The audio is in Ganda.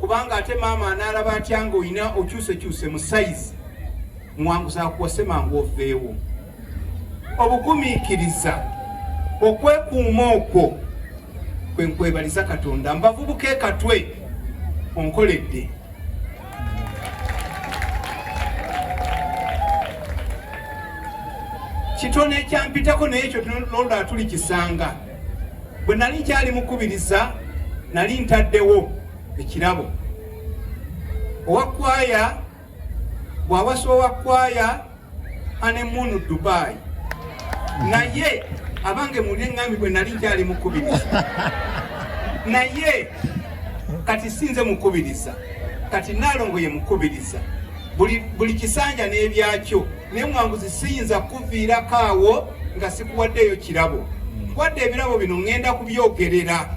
kubanga ate maama analaba atya nga olina okyusekyuse mu sayizi mwanguza kuwase mangu oveewo. Obugumiikiriza okwekuuma okwo kwe nkwebaliza Katonda. Mbavubuke Katwe onkoledde. Kitono ekyampitako naye ekyo tulonda tuli kisanga. Bwe nali nkyali mukubiriza nali ntaddewo ekirabo. Owakwaya bw'awasa owakwaya anemunu Dubai. Naye abange muli ngambi bwe nali nkyali mukubiriza. Naye kati sinze mukubiriza. Kati Nalongo ye mukubiriza. Buli kisanja n'ebyakyo. Naye mwanguzi siyinza kuviirako awo nga sikuwaddeyo kirabo. Wadde ebirabo bino ngenda kubyogerera.